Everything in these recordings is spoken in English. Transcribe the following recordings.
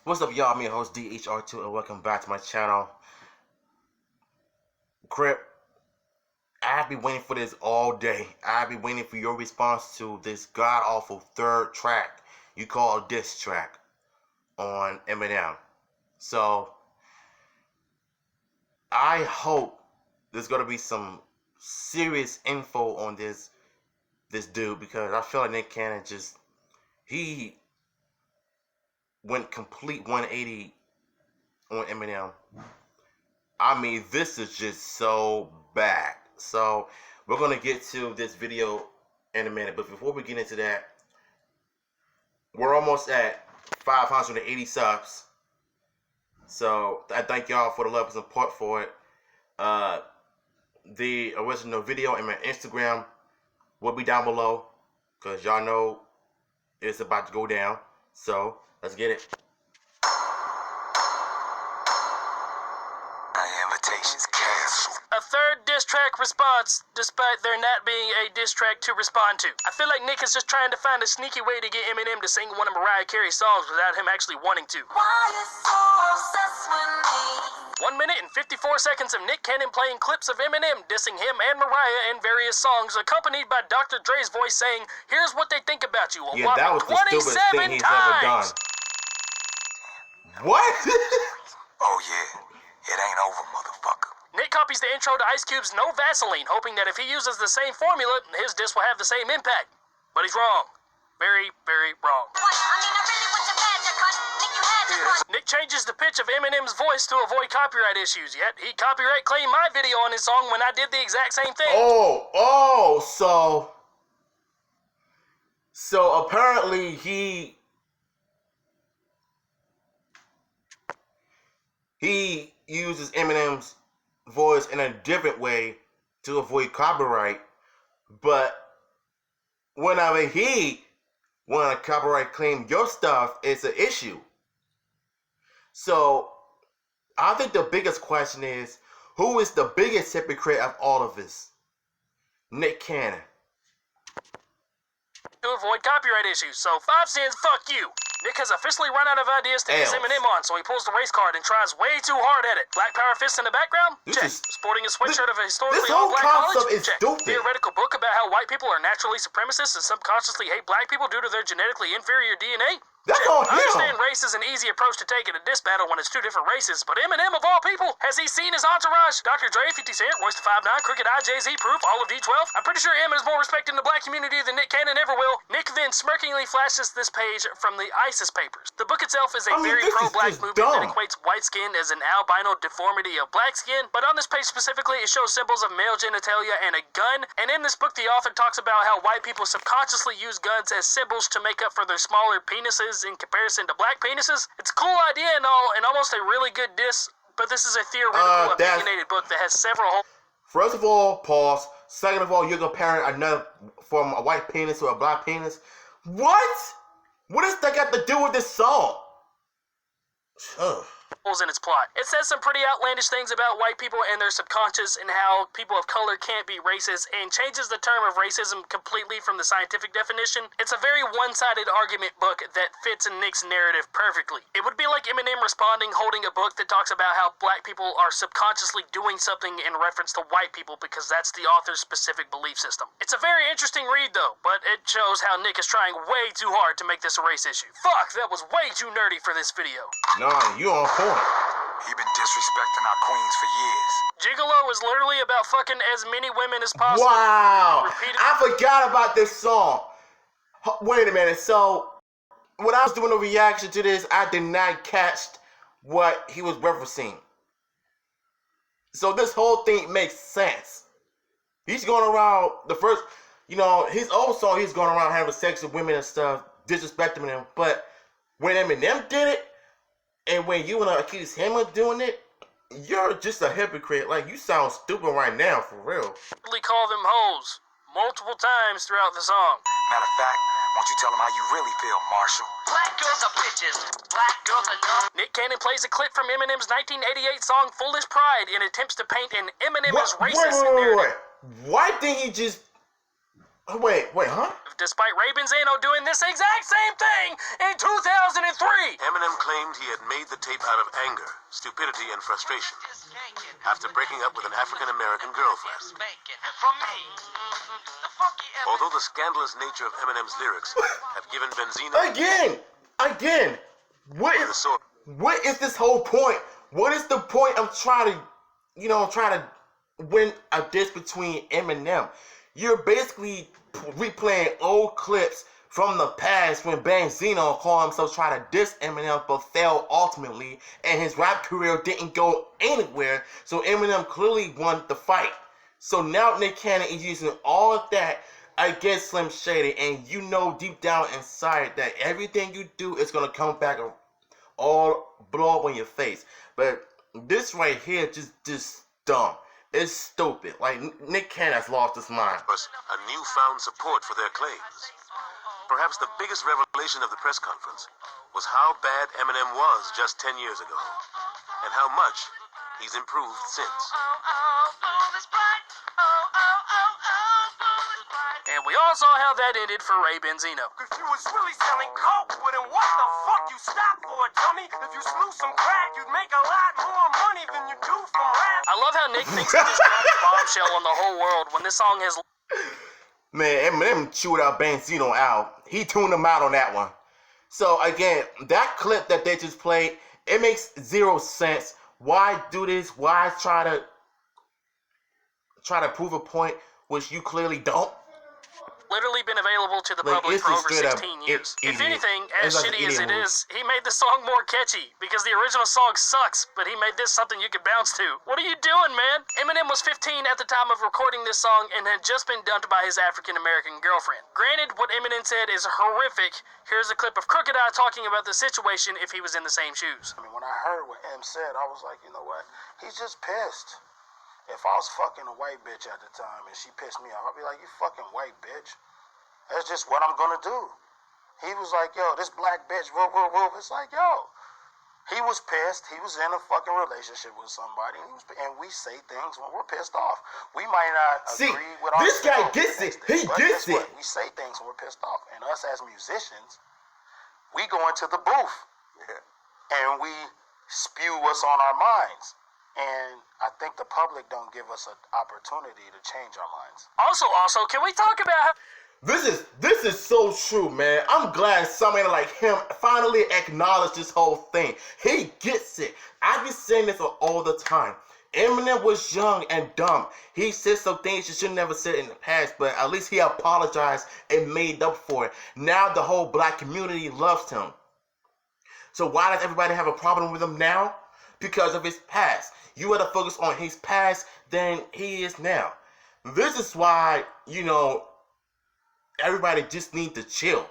What's up, y'all? I'm your host DHR2, and welcome back to my channel. Crip, I've been waiting for this all day. I've been waiting for your response to this god-awful third track you call a diss track on Eminem. So, I hope there's gonna be some serious info on this dude, because I feel like Nick Cannon he went complete 180 on Eminem. I mean, this is just so bad. So, we're going to get to this video in a minute. But before we get into that, we're almost at 580 subs. So, I thank y'all for the love and support for it. The original video and my Instagram will be down below, because y'all know it's about to go down. So, let's get it. Invitations canceled. A third diss track response, despite there not being a diss track to respond to. I feel like Nick is just trying to find a sneaky way to get Eminem to sing one of Mariah Carey's songs without him actually wanting to. Why you so obsessed with me? 1 minute and 54 seconds of Nick Cannon playing clips of Eminem dissing him and Mariah in various songs, accompanied by Dr. Dre's voice saying, "Here's what they think about you." Yeah, that was the stupidest thing he's ever done. What? Oh yeah, it ain't over, motherfucker. Nick copies the intro to Ice Cube's No Vaseline, hoping that if he uses the same formula, his diss will have the same impact. But he's wrong. Very, very wrong. Nick changes the pitch of Eminem's voice to avoid copyright issues, yet he copyright claimed my video on his song when I did the exact same thing. So apparently he uses Eminem's voice in a different way to avoid copyright, but whenever he want to copyright claim your stuff, it's an issue. So I think the biggest question is, who is the biggest hypocrite of all of this? Nick Cannon. To avoid copyright issues, so 5 cents, fuck you. Nick has officially run out of ideas to diss Eminem on, so he pulls the race card and tries way too hard at it. Black power fists in the background? Check. Sporting a sweatshirt of a historically old black college? Check. Theoretical book about how white people are naturally supremacists and subconsciously hate black people due to their genetically inferior DNA? That's on him. I understand race is an easy approach to take in a diss battle when it's two different races, but Eminem of all people, has he seen his entourage? Dr. Dre, 50 Cent, Royce the 5'9", Crooked I, Jay-Z, Proof, all of D12? I'm pretty sure M is more respected in the black community than Nick Cannon ever will. Nick then smirkingly flashes this page from the ISIS papers. The book itself is a very pro-black movement that equates white skin as an albino deformity of black skin, but on this page specifically, it shows symbols of male genitalia and a gun, and in this book, the author talks about how white people subconsciously use guns as symbols to make up for their smaller penises in comparison to black penises. It's a cool idea and all, and almost a really good diss, but this is a theoretical, opinionated book that has several holes. First of all, pause. Second of all, you're comparing another from a white penis to a black penis. What? What does that got to do with this song? Ugh. In its plot. It says some pretty outlandish things about white people and their subconscious and how people of color can't be racist, and changes the term of racism completely from the scientific definition. It's a very one-sided argument book that fits in Nick's narrative perfectly. It would be like Eminem responding holding a book that talks about how black people are subconsciously doing something in reference to white people because that's the author's specific belief system. It's a very interesting read though, but it shows how Nick is trying way too hard to make this a race issue. Fuck, that was way too nerdy for this video. Nah, you on point. He been disrespecting our queens for years. Gigolo is literally about fucking as many women as possible. Wow! I forgot about this song. Wait a minute. So, when I was doing a reaction to this, I did not catch what he was referencing. So this whole thing makes sense. He's going around his old song, he's going around having sex with women and stuff, disrespecting them. But when Eminem did it, and when you wanna accuse him of doing it, you're just a hypocrite. Like, you sound stupid right now, for real. Call them hoes multiple times throughout the song. Matter of fact, why don't you tell him how you really feel, Marshall? Black girls are bitches. Black girls are dumb. Nick Cannon plays a clip from Eminem's 1988 song Foolish Pride and attempts to paint an Eminem as racist narrative. Why didn't he just... Wait, huh? despite Ray Benzino doing this exact same thing in 2003. Eminem claimed he had made the tape out of anger, stupidity, and frustration after breaking up with an African-American girlfriend. Although the scandalous nature of Eminem's lyrics have given Benzino Again, what the sword. what is this whole point? What is the point of trying to win a diss between Eminem? You're basically replaying old clips from the past when Benzino called himself trying to diss Eminem but failed ultimately, and his rap career didn't go anywhere, so Eminem clearly won the fight. So now Nick Cannon is using all of that against Slim Shady, and you know deep down inside that everything you do is going to come back all blow up on your face. But this right here just dumb. It's stupid. Like, Nick Cannon has lost his mind. Was a newfound support for their claims. Perhaps the biggest revelation of the press conference was how bad Eminem was just 10 years ago, and how much he's improved since. And we all saw how that ended for Ray Benzino. If you was really selling coke, well then what the fuck you stop for, dummy? If you slew some crack, you'd make a lot more money than you do from rap. I love how Nick thinks he just dropped a bombshell on the whole world when this song has... Man, Eminem chewed out Benzino out. He tuned him out on that one. So again, that clip that they just played, it makes zero sense. Why do this? Why try to prove a point which you clearly don't? Literally been available to the Like, public it's for just over straight up 16 years. idiot. If anything, as It's like shitty as idiot it move. is, he made the song more catchy because the original song sucks, but he made this something you could bounce to. What are you doing, man? Eminem was 15 at the time of recording this song and had just been dumped by his African-American girlfriend. Granted, what Eminem said is horrific. Here's a clip of Crooked Eye talking about the situation if he was in the same shoes. I mean, when I heard what M said, I was like, you know what? He's just pissed. If I was fucking a white bitch at the time and she pissed me off, I'd be like, you fucking white bitch. That's just what I'm gonna do. He was like, yo, this black bitch, whoop, whoop, whoop. It's like, yo, he was pissed. He was in a fucking relationship with somebody, and we say things when we're pissed off. We might not agree with our this guy gets it. He gets it. We say things when we're pissed off, and us as musicians, we go into the booth and we spew what's on our minds. And I think the public don't give us an opportunity to change our minds. Also, can we talk about how... This is so true, man. I'm glad somebody like him finally acknowledged this whole thing. He gets it. I be saying this all the time. Eminem was young and dumb. He said some things you should never said in the past, but at least he apologized and made up for it. Now the whole black community loves him. So why does everybody have a problem with him now? Because of his past. You gotta focus on his past than he is now. This is why, everybody just need to chill.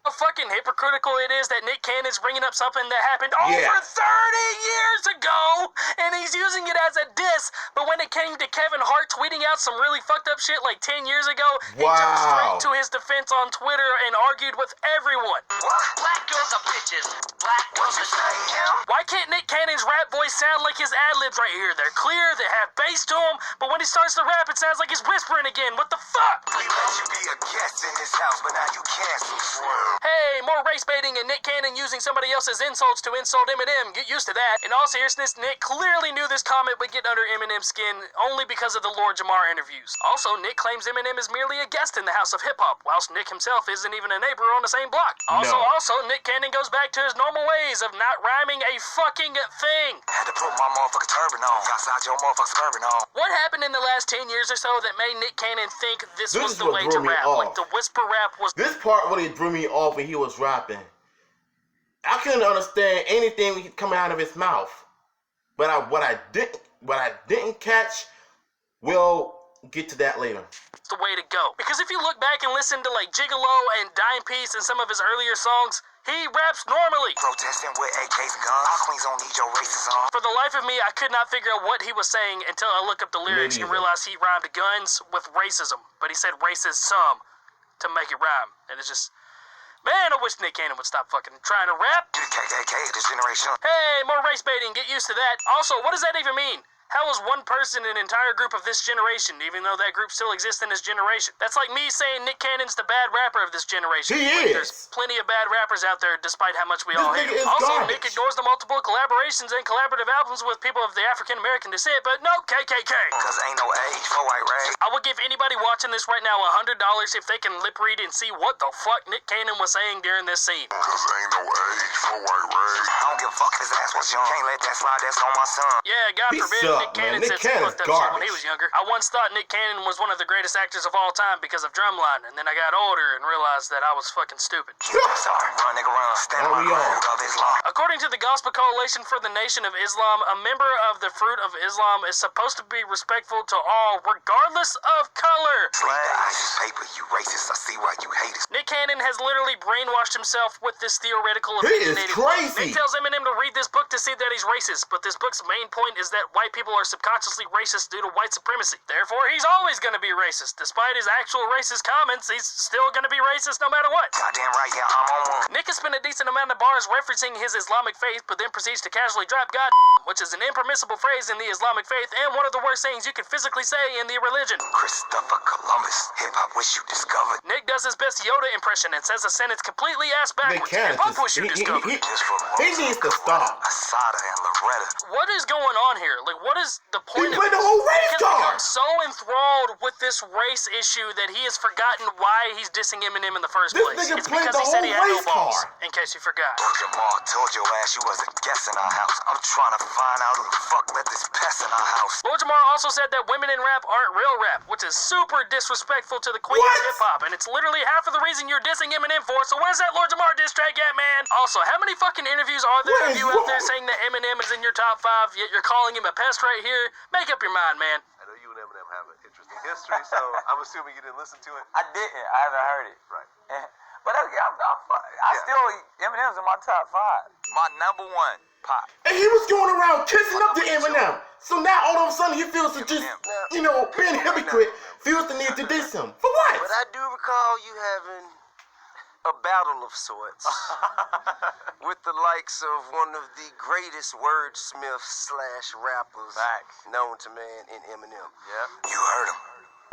How fucking hypocritical it is that Nick Cannon's bringing up something that happened over 30 years ago, and he's using it as a diss, but when it came to Kevin Hart tweeting out some really fucked up shit like 10 years ago, he jumped straight to his defense on Twitter and argued with everyone. What? Black girls are bitches. Black girls are shit. Why can't Nick Cannon's rap voice sound like his ad-libs right here? They're clear, they have bass to them, but when he starts to rap, it sounds like he's whispering again. What the fuck? We let you be a guest in this house, but now you cancel, swerve. Hey, more race baiting and Nick Cannon using somebody else's insults to insult Eminem. Get used to that. In all seriousness, Nick clearly knew this comment would get under Eminem's skin only because of the Lord Jamar interviews. Also, Nick claims Eminem is merely a guest in the house of hip-hop, whilst Nick himself isn't even a neighbor on the same block. Also, Nick Cannon goes back to his normal ways of not rhyming a fucking thing. Had to put my motherfucking turban on. Outside your motherfucking turban on. What happened in the last 10 years or so that made Nick Cannon think this was is the what way threw to me rap? off. Like the whisper rap was... This part really threw me off when he was rapping. I couldn't understand anything coming out of his mouth. But what I didn't catch, we'll get to that later. It's the way to go. Because if you look back and listen to like Gigolo and Dime Piece and some of his earlier songs, he raps normally. Protesting with AKs and guns. Our queens don't need your races on. For the life of me, I could not figure out what he was saying until I looked up the lyrics and realized he rhymed guns with racism. But he said racism to make it rhyme. And it's just... Man, I wish Nick Cannon would stop fucking trying to rap. You the KKK of this generation. Hey, more race baiting. Get used to that. Also, what does that even mean? How is one person an entire group of this generation, even though that group still exists in this generation? That's like me saying Nick Cannon's the bad rapper of this generation. He Like, is. there's plenty of bad rappers out there, despite how much we This all nigga hate is him. Also, garbage. Nick ignores the multiple collaborations and collaborative albums with people of the African American descent, but no, KKK. Cause ain't no age for white race. I would give anybody watching this right now $100 if they can lip read and see what the fuck Nick Cannon was saying during this scene. Cause ain't no age for white race. I don't give a fuck if his ass was young. Can't let that slide, that's on my son. Yeah, God He forbid sucked, Nick Cannon man. Nick said some Cannon's fucked up shit when he garbage. was younger. I once thought Nick Cannon was one of the greatest actors of all time because of Drumline, and then I got older and realized that I was fucking stupid. Sorry, run nigga run. Stand Oh, my we ground all. of Islam. According to the Gospel Coalition for the Nation of Islam, a member of the Fruit of Islam is supposed to be respectful to all, regardless of color. Read the ISIS paper, you racist. I see why you hate us. Nick Cannon has literally brainwashed himself with this theoretical He is opinionated crazy. book. Nick tells Eminem to read this book to see that he's racist, but this book's main point is that white people are subconsciously racist due to white supremacy. Therefore, he's always going to be racist. Despite his actual racist comments, he's still going to be racist no matter what. Goddamn right, yeah, I'm on one. Nick has spent a decent amount of bars referencing his Islamic faith, but then proceeds to casually drop God, which is an impermissible phrase in the Islamic faith and one of the worst sayings you can physically say in the religion. Christopher Columbus. Hip-hop wish you discovered. Nick does his best Yoda impression and says a sentence completely ass Nick backwards. Cannon Hip-hop wish you just, discovered. Just for he needs to stop. Asada and Loretta. What is going on here? Like, what is the He point of played the this? whole race Nick has become card. so enthralled with this race issue that he has forgotten why he's dissing Eminem in the first This place. nigga It's played because the he said he had whole no race balls, card. in case you forgot. Jamal told your ass you was a guest in our house. I'm trying to find out who the fuck let this pest in our house. Lord Jamar also said that women in rap aren't real rap, which is super disrespectful to the queen What? of hip-hop, and it's literally half of the reason you're dissing Eminem for, so where's that Lord Jamar diss track at, man? Also, how many fucking interviews are there What of is you out there wrong? saying that Eminem is in your top 5, yet you're calling him a pest right here? Make up your mind, man. I know you and Eminem have an interesting history, so I'm assuming you didn't listen to it. I didn't. I haven't heard it. Right. But I still, Eminem's in my top 5. My number 1, Pop. And he was going around kissing up to Eminem. So now all of a sudden he feels to just, you know, being a hypocrite, feels the need to diss him. For what? But I do recall you having a battle of sorts with the likes of one of the greatest wordsmiths / rappers known to man in Eminem. You heard him.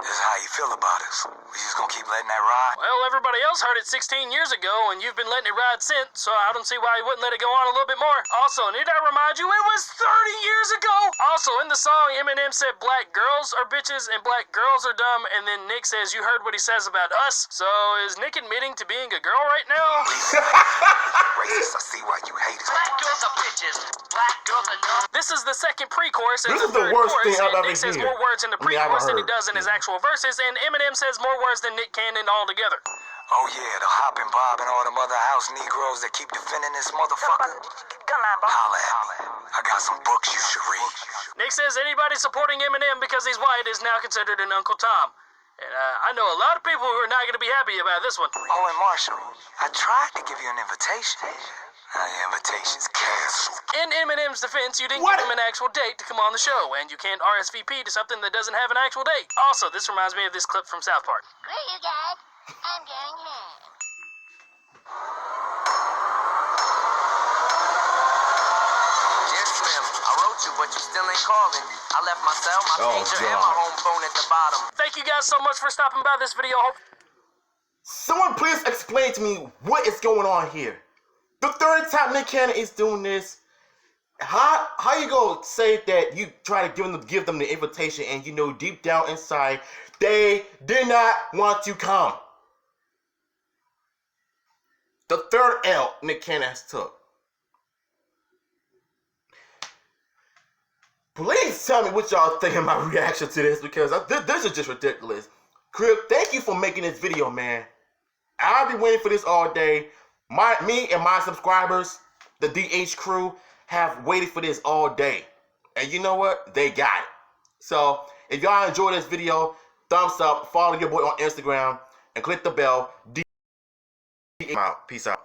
This is how you feel about us. We just gonna keep letting that ride. Well, everybody else heard it 16 years ago, and you've been letting it ride since, so I don't see why you wouldn't let it go on a little bit more. Also, need I remind you, it was 30 years ago! Also, in the song, Eminem said black girls are bitches and black girls are dumb, and then Nick says, you heard what he says about us, so is Nick admitting to being a girl right now? Racist, I see why you hate us. Black girls are bitches. Black girls are dumb. This is the second pre-chorus and This the is the third worst chorus, thing I've and ever Nick says heard. more words in the I mean, I've pre-chorus than he heard. does in his actual verses, and Eminem says more words than Nick Cannon altogether. Oh yeah, the Hop and Bob and all them other house Negroes that keep defending this motherfucker. Holla at me. I got some books you should read. Nick says anybody supporting Eminem because he's white is now considered an Uncle Tom. And I know a lot of people who are not going to be happy about this one. Oh, and Marshall, I tried to give you an invitation. The invitation's canceled. In Eminem's defense, you didn't What? give him an actual date to come on the show, and you can't RSVP to something that doesn't have an actual date. Also, this reminds me of this clip from South Park. Where you guys? I'm going home. Yes, Slim. I wrote you, but you still ain't calling. I left my cell, my Oh, pager, and God. my home phone at the bottom. Thank you guys so much for stopping by this video. Someone please explain to me what is going on here. The third time Nick Cannon is doing this. How you gonna say that you try to give them the invitation and you know deep down inside they did not want to come? The third L Nick Cannon has took. Please tell me what y'all think of my reaction to this because this is just ridiculous. Crib, thank you for making this video, man. I've been waiting for this all day. Me and my subscribers, the DH crew, have waited for this all day. And you know what? They got it. So, if y'all enjoyed this video, thumbs up, follow your boy on Instagram, and click the bell. Peace out.